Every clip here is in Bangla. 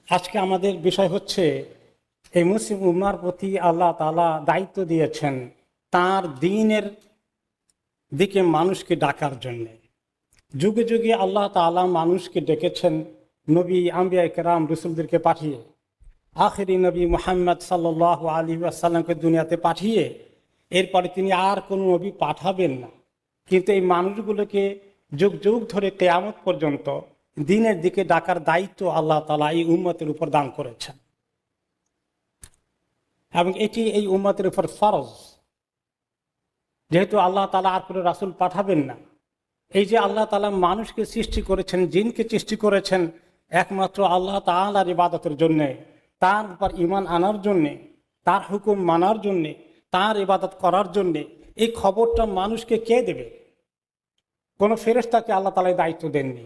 আজকে আমাদের বিষয় হচ্ছে এই মুসলিম উম্মার প্রতি আল্লাহ তাআলা দায়িত্ব দিয়েছেন তার দ্বীনের দিকে মানুষকে ডাকার জন্য। যুগে যুগে আল্লাহ তাআলা মানুষকে ডেকেছেন নবী, আম্বিয়া কেরাম, রসুলদেরকে পাঠিয়ে। আখেরি নবী মুহাম্মদ সাল্লাল্লাহু আলাইহি ওয়াসাল্লামকে দুনিয়াতে পাঠিয়ে এরপরে তিনি আর কোনো নবী পাঠাবেন না। কিন্তু এই মানুষগুলোকে যুগ যুগ ধরে কিয়ামত পর্যন্ত দ্বীনের দিকে ডাকার দায়িত্ব আল্লাহ তাআলা এই উম্মতের উপর দান করেছেন, এবং এটি এই উম্মতের উপর ফরজ। যেহেতু আল্লাহ তাআলা আর কোনো রাসূল পাঠাবেন না, এই যে আল্লাহ তাআলা মানুষকে সৃষ্টি করেছেন, জিনকে সৃষ্টি করেছেন একমাত্র আল্লাহ তাআলার ইবাদতের জন্যে, তার উপর ঈমান আনার জন্যে, তার হুকুম মানার জন্যে, তার ইবাদত করার জন্যে, এই খবরটা মানুষকে কে দেবে? কোনো ফেরেশতাকে আল্লাহ তাআলা দায়িত্ব দেননি।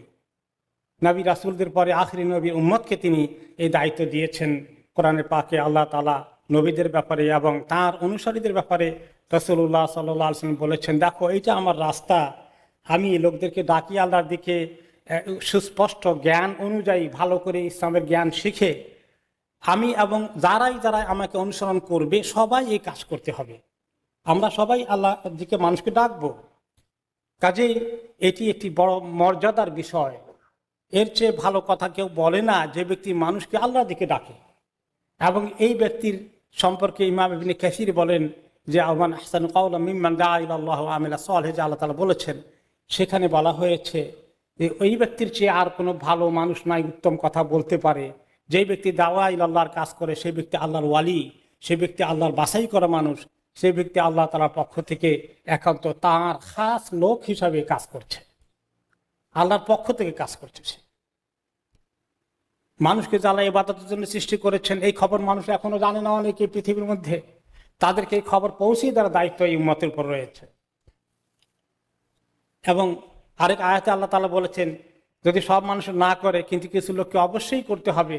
নবী রাসূলদের পরে আখেরি নবীর উম্মতকে তিনি এই দায়িত্ব দিয়েছেন। কোরআনে পাকে আল্লাহ তাআলা নবীদের ব্যাপারে এবং তার অনুসারীদের ব্যাপারে রাসূলুল্লাহ সাল্লাল্লাহু আলাইহি ওয়াসাল্লাম বলেছেন, দেখো এইটা আমার রাস্তা, আমি লোকদেরকে ডাকি আল্লাহর দিকে সুস্পষ্ট জ্ঞান অনুযায়ী, ভালো করে ইসলামের জ্ঞান শিখে আমি এবং যারাই আমাকে অনুসরণ করবে সবাই এই কাজ করতে হবে। আমরা সবাই আল্লাহর দিকে মানুষকে ডাকবো। কাজেই এটি একটি বড় মর্যাদার বিষয়। এর চেয়ে ভালো কথা কেউ বলে না যে ব্যক্তি মানুষকে আল্লাহর দিকে ডাকে। এবং এই ব্যক্তির সম্পর্কে ইমাম ইবনে কাসির বলেন যে আমান আহসানু কাওলাম মিম্মান দাআ ইলাল্লাহ ওয়া আমিলা সালিহান, যে আল্লাহ তাআলা বলেছেন, সেখানে বলা হয়েছে যে ওই ব্যক্তির চেয়ে আর কোনো ভালো মানুষ নাই উত্তম কথা বলতে পারে। যেই ব্যক্তি দাওয়া ইলাল্লাহর কাজ করে সেই ব্যক্তি আল্লাহর ওয়ালি, সেই ব্যক্তি আল্লাহর বাছাই করা মানুষ, সেই ব্যক্তি আল্লাহ তাআলার পক্ষ থেকে একান্ত তাঁর খাস লোক হিসাবে কাজ করছে, আল্লাহর পক্ষ থেকে কাজ করছে। সে মানুষকে যারা ইবাদতের জন্য সৃষ্টি করেছেন এই খবর মানুষ এখনো জানে না অনেকে পৃথিবীর মধ্যে। তাদেরকে এই খবর পৌঁছিয়ে দেওয়ার দায়িত্ব এই উম্মতের উপর রয়েছে। এবং আরেক আয়াতে আল্লাহ তাআলা বলেছেন, যদি সব মানুষ না করে কিন্তু কিছু লোককে অবশ্যই করতে হবে।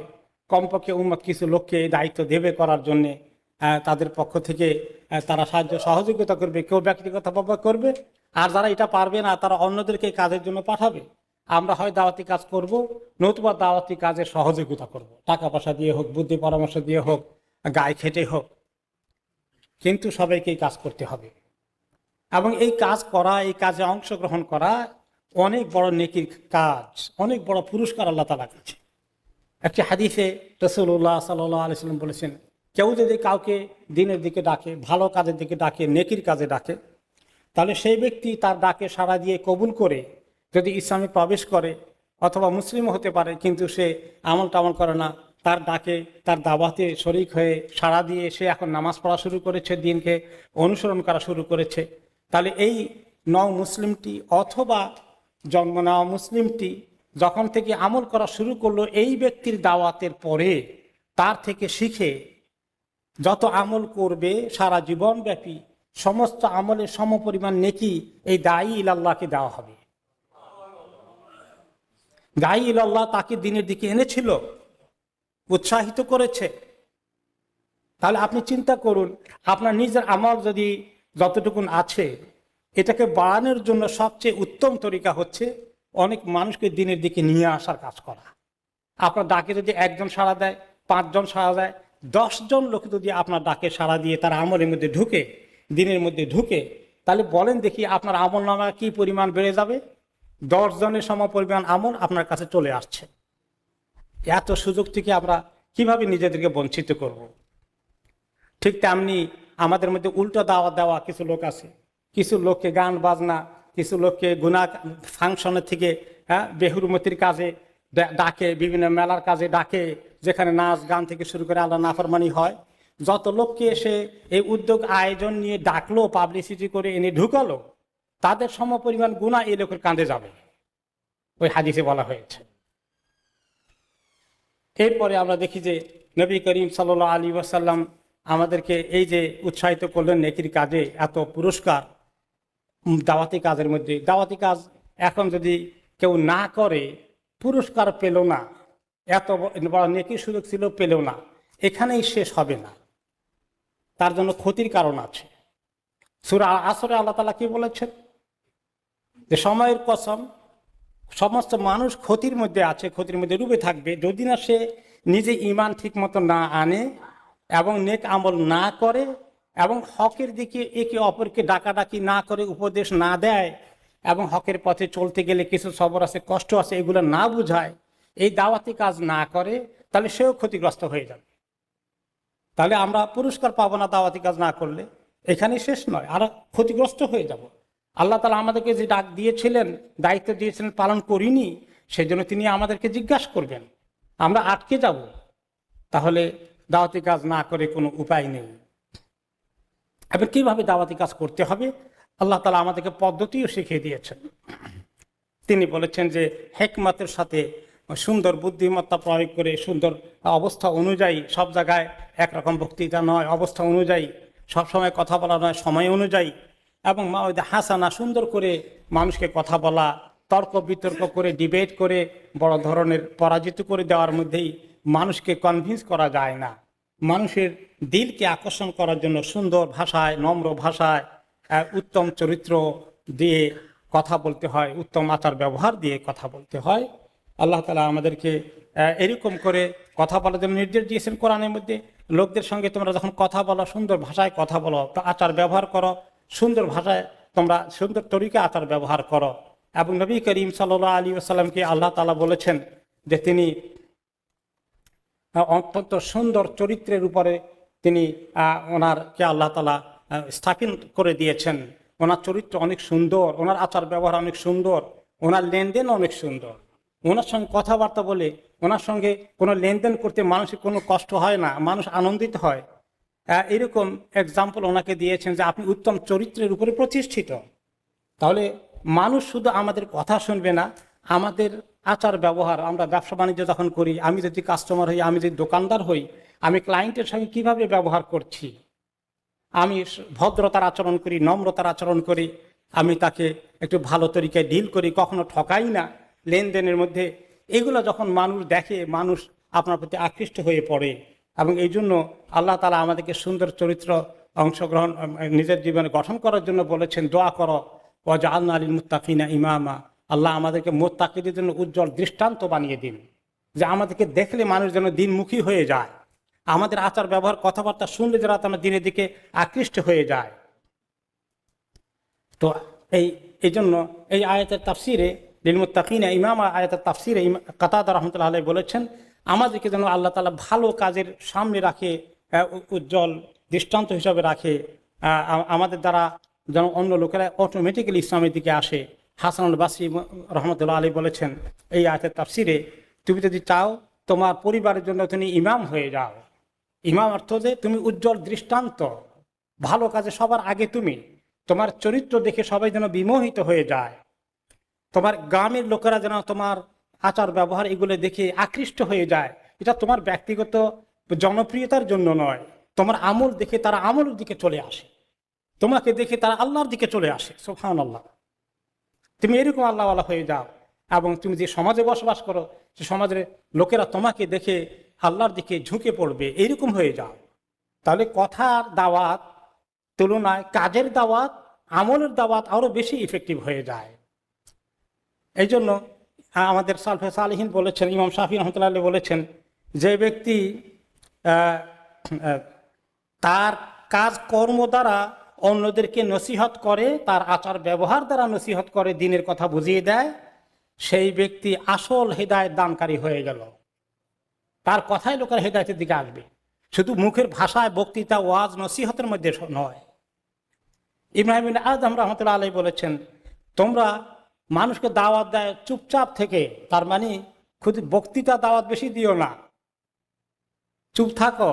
কমপক্ষে উম্মত কিছু লোককে এই দায়িত্ব দেবে করার জন্যে, তাদের পক্ষ থেকে তারা সাহায্য সহযোগিতা করবে, কেউ ব্যক্তিগতভাবে করবে, আর যারা এটা পারবে না তারা অন্যদেরকে এই কাজের জন্য পাঠাবে। আমরা হয় দাওয়াতি কাজ করব, নতুবা দাওয়াতি কাজে সহযোগিতা করব, টাকা পয়সা দিয়ে হোক, বুদ্ধি পরামর্শ দিয়ে হোক, গায়ে খেটে হোক, কিন্তু সবাইকেই কাজ করতে হবে। এবং এই কাজ করা, এই কাজে অংশগ্রহণ করা অনেক বড় নেকির কাজ, অনেক বড় পুরস্কার আল্লাহ তাআলা দিয়েছে। একটি হাদিসে রাসূলুল্লাহ সাল্লাল্লাহু আলাইহি ওয়াসাল্লাম বলেছেন, কেউ যদি কাউকে দ্বীনের দিকে ডাকে, ভালো কাজের দিকে ডাকে, নেকির কাজে ডাকে, তাহলে সেই ব্যক্তি তার ডাকে সাড়া দিয়ে কবুল করে যদি ইসলামে প্রবেশ করে, অথবা মুসলিম হতে পারে কিন্তু সে আমল টামল করে না, তার ডাকে, তার দাওয়াতে শরিক হয়ে সাড়া দিয়ে সে এখন নামাজ পড়া শুরু করেছে, দ্বীনকে অনুসরণ করা শুরু করেছে, তাহলে এই নও মুসলিমটি অথবা জন্ম নেওয়া মুসলিমটি যখন থেকে আমল করা শুরু করলো, এই ব্যক্তির দাওয়াতের পরে তার থেকে শিখে যত আমল করবে সারা জীবনব্যাপী সমস্ত আমলের সমপরিমাণ নেকি এই দায়ী ইলাল্লাহকে দেওয়া হবে। দায়ী ইলাল্লাহ তাকে দ্বীনের দিকে এনেছিল, উৎসাহিত করেছে। তাহলে আপনি চিন্তা করুন, আপনার নিজের আমল যদি যতটুকুন আছে, এটাকে বাড়ানোর জন্য সবচেয়ে উত্তম তরিকা হচ্ছে অনেক মানুষকে দ্বীনের দিকে নিয়ে আসার কাজ করা। আপনার ডাকে যদি একজন সাড়া দেয়, 5 জন সাড়া দেয়, 10 জন লোক যদি আপনার ডাকে সাড়া দিয়ে তার আমলের মধ্যে ঢুকে, দ্বীনের মধ্যে ঢুকে, তাহলে বলেন দেখি আপনার আমল নামা কি পরিমাণ বেড়ে যাবে? 10 জনের সমপরিমাণ আমল আপনার কাছে চলে আসছে। এত সুযোগ থেকে আমরা কিভাবে নিজেদেরকে বঞ্চিত করব? ঠিক তেমনি আমাদের মধ্যে উল্টো দাওয়াত দেওয়া কিছু লোক আছে। কিছু লোককে গান বাজনা, কিছু লোককে গুনাহ ফাংশনের থেকে বেহুরমতির কাজে ডাকে, বিভিন্ন মেলার কাজে ডাকে, যেখানে নাচ গান থেকে শুরু করে আল্লাহ নাফরমানি হয়। যত লোককে এসে এই উদ্যোগ আয়োজন নিয়ে ডাকলো, পাবলিসিটি করে এনে ঢুকালো, তাদের সমপরিমাণ গুনাহ এই লোকের কাঁধে যাবে, ওই হাদিসে বলা হয়েছে। এরপরে আমরা দেখি যে নবী করিম সাল্লাল্লাহু আলাইহি ওয়াসাল্লাম আমাদেরকে এই যে উৎসাহিত করলেন নেকির কাজে, এত পুরস্কার দাওয়াতি কাজের মধ্যে। দাওয়াতি কাজ এখন যদি কেউ না করে পুরস্কার পেল না, এত বড় নেকির সুযোগ ছিল, পেল না, এখানেই শেষ হবে না, তার জন্য ক্ষতির কারণ আছে। সূরা আসরে আল্লাহ তাআলা কি বলেছেন? যে সময়ের কসম, সমস্ত মানুষ ক্ষতির মধ্যে আছে, ক্ষতির মধ্যে ডুবে থাকবে যদি না সে নিজে ঈমান ঠিক মতো না আনে এবং নেক আমল না করে এবং হকের দিকে একে অপরকে ডাকাডাকি না করে, উপদেশ না দেয় এবং হকের পথে চলতে গেলে কিছু সবর আছে, কষ্ট আছে, এগুলো না বুঝায়, এই দাওয়াতি কাজ না করে, তাহলে সেও ক্ষতিগ্রস্ত হয়ে যাবে। তাহলে আমরা পুরস্কার পাবো না দাওয়াতি কাজ না করলে, এখানেই শেষ নয়, আর ক্ষতিগ্রস্ত হয়ে যাব। আল্লাহ তাআলা আমাদেরকে যে ডাক দিয়েছিলেন, দায়িত্ব দিয়েছিলেন, পালন করিনি, সেই জন্য তিনি আমাদেরকে জিজ্ঞাসা করবেন, আমরা আটকে যাব। তাহলে দাওয়াতি কাজ না করে কোনো উপায় নেই। এবার কিভাবে দাওয়াতি কাজ করতে হবে, আল্লাহ তাআলা আমাদেরকে পদ্ধতিও শিখিয়ে দিয়েছেন। তিনি বলেছেন যে হেকমতের সাথে সুন্দর বুদ্ধিমত্তা প্রয়োগ করে, সুন্দর অবস্থা অনুযায়ী, সব জায়গায় একরকম বক্তৃতা নয়, অবস্থা অনুযায়ী সবসময় কথা বলা নয়, সময় অনুযায়ী, এবং মাওয়াইদা হাসানা, সুন্দর করে মানুষকে কথা বলা, তর্ক বিতর্ক করে, ডিবেট করে বড় ধরনের পরাজিত করে দেওয়ার মধ্যেই মানুষকে কনভিন্স করা যায় না। মানুষের দিলকে আকর্ষণ করার জন্য সুন্দর ভাষায়, নম্র ভাষায়, উত্তম চরিত্র দিয়ে কথা বলতে হয়, উত্তম আচার ব্যবহার দিয়ে কথা বলতে হয়। আল্লাহ তাআলা আমাদেরকে এরকম করে কথা বলার জন্য নির্দেশ দিয়েছেন কোরআনের মধ্যে। লোকদের সঙ্গে তোমরা যখন কথা বলো, সুন্দর ভাষায় কথা বলো, আচার ব্যবহার করো, সুন্দর ভাষায় তোমরা সুন্দর তরিকা আচার ব্যবহার করো। এবং নবী করিম সাল্লাল্লাহু আলাইহি ওয়াসাল্লামকে আল্লাহ তাআলা বলেছেন যে তিনি অত্যন্ত সুন্দর চরিত্রের উপরে তিনি ওনারকে আল্লাহ তাআলা স্থাপন করে দিয়েছেন। ওনার চরিত্র অনেক সুন্দর, ওনার আচার ব্যবহার অনেক সুন্দর, ওনার লেনদেন অনেক সুন্দর। ওনার সঙ্গে কথাবার্তা বলে, ওনার সঙ্গে কোনো লেনদেন করতে মানুষের কোনো কষ্ট হয় না, মানুষ আনন্দিত হয়। এরকম এক্সাম্পল ওনাকে দিয়েছেন যে আপনি উত্তম চরিত্রের উপরে প্রতিষ্ঠিত। তাহলে মানুষ শুধু আমাদের কথা শুনবে না, আমাদের আচার ব্যবহার, আমরা ব্যবসা বাণিজ্য যখন করি, আমি যদি কাস্টমার হই, আমি যদি দোকানদার হই, আমি ক্লায়েন্টের সঙ্গে কিভাবে ব্যবহার করছি, আমি ভদ্রতার আচরণ করি, নম্রতার আচরণ করি, আমি তাকে একটু ভালো তরিকায় ডিল করি, কখনো ঠকাই না লেনদেনের মধ্যে, এগুলো যখন মানুষ দেখে, মানুষ আপনার প্রতি আকৃষ্ট হয়ে পড়ে। এবং এই জন্য আল্লাহ তাআলা আমাদেরকে সুন্দর চরিত্র অংশগ্রহণ নিজের জীবনে গঠন করার জন্য বলেছেন, দোয়া করো ওয়াজআলনা লিল মুত্তাকিনা ইমামা, আল্লাহ আমাদেরকে মুত্তাকিদের জন্য উজ্জ্বল দৃষ্টান্ত বানিয়ে দিন, যে আমাদেরকে দেখলে মানুষ যেন দিনমুখী হয়ে যায়, আমাদের আচার ব্যবহার কথাবার্তা শুনলে যারা তারা দিনের দিকে আকৃষ্ট হয়ে যায়। তো এই জন্য এই আয়াতের তাফসিরে লিল মুত্তাকিনা ইমামা, আয়াতের তাফসিরে কাতাদা রাহমাতুল্লাহ আলাইহি বলেছেন, আমাদেরকে যেন আল্লাহ তাআলা ভালো কাজের সামনে রাখে, উজ্জ্বল দৃষ্টান্ত হিসাবে রাখে, আমাদের দ্বারা যেন অন্য লোকেরা অটোমেটিক্যালি ইসলামের দিকে আসে। হাসানুল বাসরি রহমতুল্লাহ আলাইহি বলেছেন এই আয়াতের তাফসিরে, তুমি যদি চাও তোমার পরিবারের জন্য তুমি ইমাম হয়ে যাও। ইমাম অর্থ যে তুমি উজ্জ্বল দৃষ্টান্ত, ভালো কাজে সবার আগে তুমি, তোমার চরিত্র দেখে সবাই যেন বিমোহিত হয়ে যায়, তোমার গ্রামের লোকেরা যেন তোমার আচার ব্যবহার এগুলো দেখে আকৃষ্ট হয়ে যায়। এটা তোমার ব্যক্তিগত জনপ্রিয়তার জন্য নয়, তোমার আমল দেখে তারা আমলের দিকে চলে আসে, তোমাকে দেখে তারা আল্লাহর দিকে চলে আসে। সুবহানাল্লাহ, তুমি এরকম আল্লাহওয়ালা হয়ে যাও, এবং তুমি যে সমাজে বসবাস করো সে সমাজের লোকেরা তোমাকে দেখে আল্লাহর দিকে ঝুঁকে পড়বে, এইরকম হয়ে যাও। তাহলে কথার দাওয়াত তুলনায় কাজের দাওয়াত, আমলের দাওয়াত আরো বেশি ইফেক্টিভ হয়ে যায়। এই জন্য আমাদের সালফে সালেহীন বলেছেন, ইমাম শাফি রহমতুল্লাহ আলাইহি বলেছেন, যে ব্যক্তি তার কাজ কর্ম দ্বারা অন্যদেরকে নসিহত করে, তার আচার ব্যবহার দ্বারা নসিহত করে, দ্বীনের কথা বুঝিয়ে দেয়, সেই ব্যক্তি আসল হেদায়েত দানকারী হয়ে গেল। তার কথায় লোকের হেদায়েতের দিকে আসবে, শুধু মুখের ভাষায়, বক্তৃতা, ওয়াজ, নসিহতের মধ্যে নয়। ইব্রাহিম বিন আদম রহমতুল্লাহ আলাইহি বলেছেন, তোমরা মানুষকে দাওয়াত দেয় চুপচাপ থেকে, তার মানে খুব বক্তৃতা দাওয়াত বেশি দিও না, চুপ থাকো।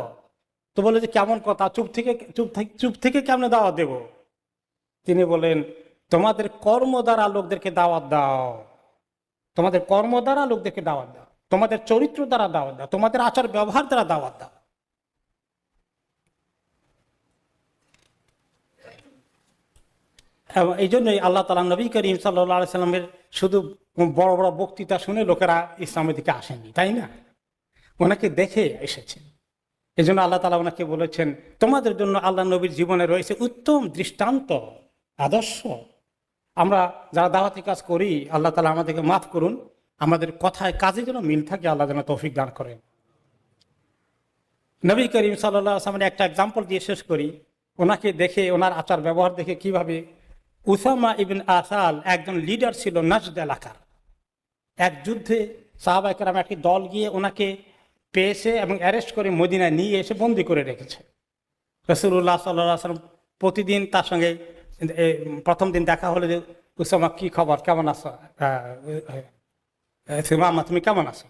তো বলে যে কেমন কথা, চুপ থেকে কেমন দাওয়াত দেব? তিনি বলেন, তোমাদের কর্ম দ্বারা লোকদেরকে দাওয়াত দাও, তোমাদের কর্ম দ্বারা লোকদেরকে দাওয়াত দাও, তোমাদের চরিত্র দ্বারা দাওয়াত দাও, তোমাদের আচার ব্যবহার দ্বারা দাওয়াত দাও। এবং এই জন্যই আল্লাহ তাআলা নবী করিম সাল্লাল্লাহু আলাইহি সাল্লামের শুধু বড় বড় বক্তৃতা শুনে লোকেরা ইসলামের দিকে আসেনি, তাই না? ওনাকে দেখে এসেছেন। এই জন্য আল্লাহ তাআলা ওনাকে বলেছেন, তোমাদের জন্য আল্লাহ নবীর জীবনে রয়েছে উত্তম দৃষ্টান্ত, আদর্শ। আমরা যারা দাওয়াতি কাজ করি, আল্লাহ তাআলা আমাদেরকে মাফ করুন, আমাদের কথায় কাজে যেন মিল থাকে, আল্লাহ যেন তৌফিক দান করেন। নবী করিম সাল্লাল্লাহু আলাইহি ওয়াসাল্লামের একটা এক্সাম্পল দিয়ে শেষ করি। ওনাকে দেখে, ওনার আচার ব্যবহার দেখে কিভাবে উসামা ইবনে আসাল একজন লিডার ছিল নাজদ এলাকার। এক যুদ্ধে সাহাবায়ে কেরাম একটি দল গিয়ে ওনাকে পেয়েছে এবং অ্যারেস্ট করে মদিনায় নিয়ে এসে বন্দি করে রেখেছে। রাসূলুল্লাহ সাল্লাল্লাহু আলাইহি ওয়াসাল্লাম প্রতিদিন তার সঙ্গে প্রথম দিন দেখা হলে যে উসামা কি খবর, কেমন আছো, উসামা তুমি কেমন আছো,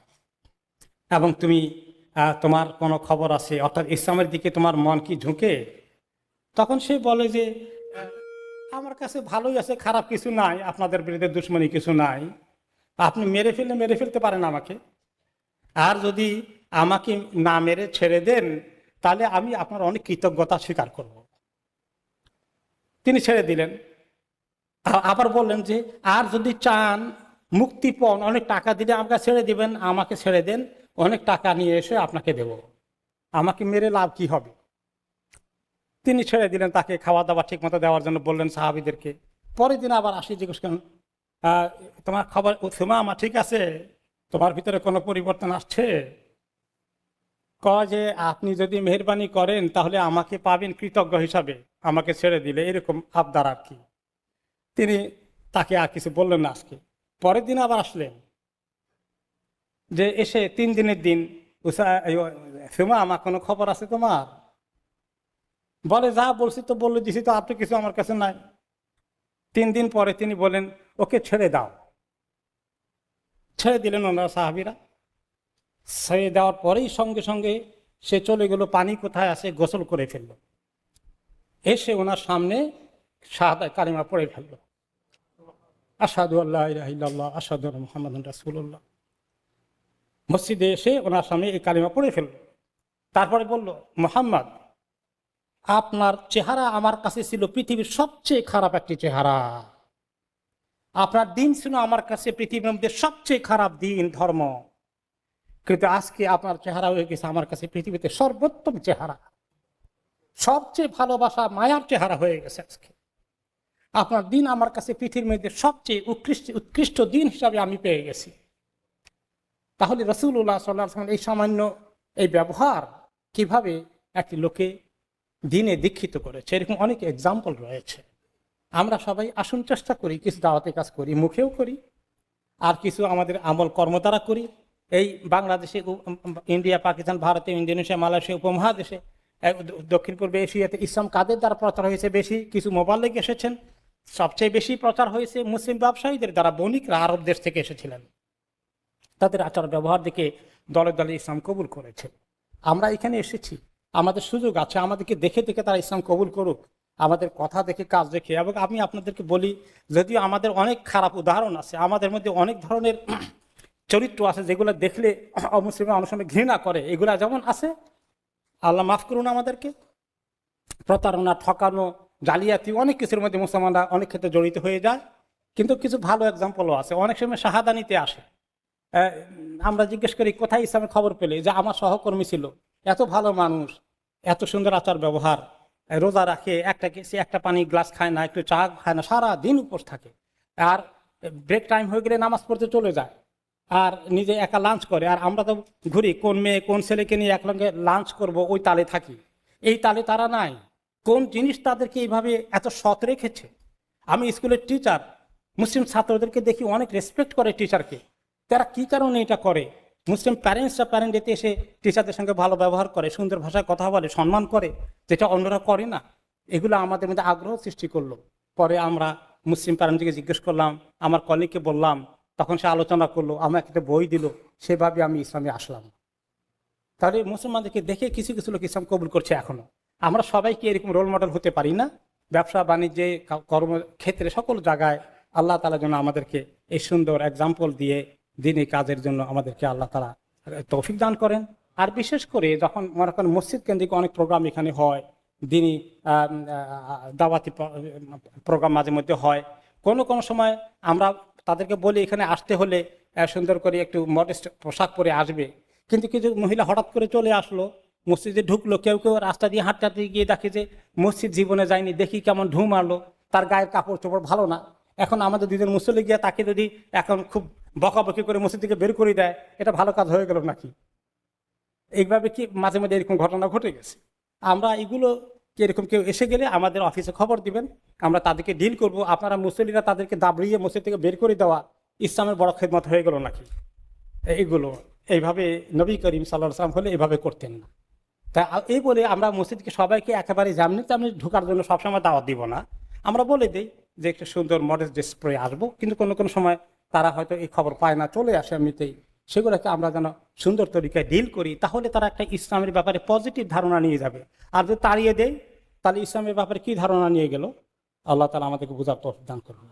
এবং তুমি তোমার কোনো খবর আছে, অর্থাৎ ইসলামের দিকে তোমার মন কি ঝুঁকে? তখন সে বলে যে আমার কাছে ভালোই আছে, খারাপ কিছু নাই, আপনাদের বিরুদ্ধে দুশ্মনী কিছু নাই, আপনি মেরে ফেলতে পারেন আমাকে, আর যদি আমাকে না মেরে ছেড়ে দেন তাহলে আমি আপনার অনেক কৃতজ্ঞতা স্বীকার করব। তিনি ছেড়ে দিলেন। আবার বললেন যে আর যদি চান মুক্তিপণ, অনেক টাকা দিলে আমাকে ছেড়ে দিবেন, আমাকে ছেড়ে দেন, অনেক টাকা নিয়ে এসে আপনাকে দেব, আমাকে মেরে লাভ কি হবে? তিনি ছেড়ে দিলেন, তাকে খাওয়া দাওয়া ঠিক মতো দেওয়ার জন্য বললেন সাহাবীদেরকে। পরের দিন আবার আসি, জিজ্ঞেস করেন তোমার খবর উসামা ঠিক আছে, তোমার ভিতরে কোনো পরিবর্তন আসছে? কয় যে আপনি যদি মেহেরবানি করেন তাহলে আমাকে পাবেন কৃতজ্ঞ হিসাবে, আমাকে ছেড়ে দিলে, এরকম আবদার আর কি। তিনি তাকে আর কিছু বললেন না। আজকে পরের দিন আবার আসলেন, যে এসে 3 দিনের দিন উসামা আমার কোনো খবর আছে তোমার? বলে যা বলছি তো বলে দিছি, তো আপনি কিছু আমার কাছে নাই। 3 দিন পরে তিনি বলেন ওকে ছেড়ে দাও। ছেড়ে দিলেন ওনারা সাহাবীরা। ছেড়ে দেওয়ার পরেই সঙ্গে সঙ্গে সে চলে গেল, পানি কোথায় আছে গোসল করে ফেলল, এসে ওনার সামনে শাহাদাত কালিমা পড়ে ফেলল, আশহাদু আল্লা ইলাহা ইল্লাল্লাহ আশহাদু আন্না মুহাম্মাদুর রাসূলুল্লাহ। মসজিদে এসে ওনার সামনে এই কালিমা পড়ে ফেলল। তারপরে বলল, মুহাম্মদ, আপনার চেহারা আমার কাছে ছিল পৃথিবীর সবচেয়ে খারাপ একটি চেহারা, আপনার দিন ছিল আমার কাছে পৃথিবীর মধ্যে সবচেয়ে খারাপ দিন, ধর্ম, কিন্তু আজকে আপনার চেহারা হয়ে গেছে আমার কাছে পৃথিবীতে সর্বোত্তম চেহারা, সবচেয়ে ভালোবাসা মায়ার চেহারা হয়ে গেছে আজকে। আপনার দিন আমার কাছে পৃথিবীর মধ্যে সবচেয়ে উৎকৃষ্ট দিন হিসাবে আমি পেয়ে গেছি। তাহলে রাসূলুল্লাহ সাল্লাল্লাহু আলাইহি ওয়াসাল্লাম এই সামান্য এই ব্যবহার কিভাবে একটি লোকে দিনে দীক্ষিত করেছে, এরকম অনেক এক্সাম্পল রয়েছে। আমরা সবাই আসুন চেষ্টা করি, কিছু দাওয়াতের কাজ করি, মুখেও করি, আর কিছু আমাদের আমল কর্ম দ্বারা করি। এই বাংলাদেশে, ইন্ডিয়া, পাকিস্তান, ভারতে, ইন্দোনেশিয়া, মালয়েশিয়া উপমহাদেশে, দক্ষিণ পূর্ব এশিয়াতে ইসলাম কাদের দ্বারা প্রচার হয়েছে বেশি? কিছু মোবাল্লিগ এসেছেন। সবচেয়ে বেশি প্রচার হয়েছে মুসলিম ব্যবসায়ীদের দ্বারা, বণিকরা আরব দেশ থেকে এসেছিলেন। তাদের আচার ব্যবহার দেখে দলে দলে ইসলাম কবুল করেছে। আমরা এখানে এসেছি, আমাদের সুযোগ আছে, আমাদেরকে দেখে দেখে তারা ইসলাম কবুল করুক, আমাদের কথা দেখে, কাজ দেখে। এবং আমি আপনাদেরকে বলি, যদিও আমাদের অনেক খারাপ উদাহরণ আছে, আমাদের মধ্যে অনেক ধরনের চরিত্র আছে যেগুলো দেখলে অমুসলিমরা অনেক সময় ঘৃণা করে, এগুলা যেমন আছে, আল্লাহ মাফ করুন আমাদেরকে, প্রতারণা, ঠকানো, জালিয়াতি, অনেক কিছুর মধ্যে মুসলমানরা অনেক ক্ষেত্রে জড়িত হয়ে যায়। কিন্তু কিছু ভালো এক্সাম্পলও আছে। অনেক সময় শাহাদা নিতে আসে, আমরা জিজ্ঞেস করি কোথায় ইসলামের খবর পেলে? যে আমার সহকর্মী ছিল, এত ভালো মানুষ, এত সুন্দর আচার ব্যবহার, রোজা রাখে, একটা পানি গ্লাস খায় না, একটু চা খায় না, সারা দিন উপোস থাকে, আর ব্রেক টাইম হয়ে গেলে নামাজ পড়তে চলে যায়, আর নিজে একা লাঞ্চ করে। আর আমরা তো ঘুরি, কোন মেয়ে কোন ছেলেকে নিয়ে একসঙ্গে লাঞ্চ করব, ওই তালে থাকি। এই তালে তারা নাই। কোন জিনিস তাদেরকে এইভাবে এত সৎ রেখেছে? আমি স্কুলের টিচার, মুসলিম ছাত্রদেরকে দেখি অনেক রেসপেক্ট করে টিচারকে। তারা কি কারণে এটা করে? মুসলিম প্যারেন্টসরা প্যারেন্ট ডেতে এসে টিচারদের সঙ্গে ভালো ব্যবহার করে, সুন্দর ভাষায় কথা বলে, সম্মান করে, যেটা অন্যরা করে না। এগুলো আমাদের মধ্যে আগ্রহ সৃষ্টি করলো। পরে আমরা মুসলিম প্যারেন্টকে জিজ্ঞেস করলাম, আমার কলিগকে বললাম, তখন সে আলোচনা করলো, আমাকে একটা বই দিল, সেভাবে আমি ইসলামে আসলাম। তাহলে মুসলমানদেরকে দেখে কিছু কিছু লোক ইসলাম কবুল করছে এখনো। আমরা সবাই কি এরকম রোল মডেল হতে পারি না? ব্যবসা বাণিজ্যে, কর্মক্ষেত্রে, সকল জায়গায় আল্লাহ তাআলা যেন আমাদেরকে এই সুন্দর এক্সাম্পল দিয়ে দিনী কাজের জন্য আমাদেরকে আল্লাহ তাআলা তৌফিক দান করেন। আর বিশেষ করে যখন মনে করেন মসজিদ কেন্দ্রিক অনেক প্রোগ্রাম এখানে হয়, দিনী দাওয়াতি প্রোগ্রাম মাঝে মধ্যে হয়, কোনো কোনো সময় আমরা তাদেরকে বলি এখানে আসতে হলে সুন্দর করে একটু মডেস্ট পোশাক পরে আসবে। কিন্তু কিছু মহিলা হঠাৎ করে চলে আসলো, মসজিদে ঢুকলো, কেউ কেউ রাস্তা দিয়ে হাঁটতে গিয়ে দেখে যে মসজিদ জীবনে যায়নি, দেখি কেমন ঢু মারলো, তার গায়ের কাপড় চোপড় ভালো না। এখন আমাদের দুজন মুসল্লি গিয়ে তাকে যদি এখন খুব বকাবকি করে মসজিদ থেকে বের করে দেয়, এটা ভালো কাজ হয়ে গেল নাকি? এইভাবে কি মাঝে মাঝে এরকম ঘটনা ঘটে গেছে। আমরা এগুলো এরকম কেউ এসে গেলে আমাদের অফিসে খবর দিবেন, আমরা তাদেরকে ডিল করব। আপনারা মুসল্লিরা তাদেরকে দাবড়িয়ে মসজিদ থেকে বের করে দেওয়া ইসলামের বড় খেদমত হয়ে গেল নাকি? এইগুলো এইভাবে নবী করিম সাল্লাল্লাহু আলাইহি ওয়াসাল্লাম হলে এভাবে করতেন না। তা এই বলে আমরা মসজিদকে সবাইকে একেবারে জামনি তেমনি ঢোকার জন্য সবসময় দাওয়াত দিব না। আমরা বলে দিই যে একটু সুন্দর মডেস্ট ড্রেস পরে আসবো, কিন্তু কোনো কোনো সময় তারা হয়তো এই খবর পায় না, চলে আসে এমনিতেই। সেগুলোকে আমরা যেন সুন্দর তরিকায় ডিল করি, তাহলে তারা একটা ইসলামের ব্যাপারে পজিটিভ ধারণা নিয়ে যাবে। আর যদি তাড়িয়ে দেয়, তাহলে ইসলামের ব্যাপারে কি ধারণা নিয়ে গেল? আল্লাহ তাআলা আমাদেরকে বোঝার তৌফিক দান করুন।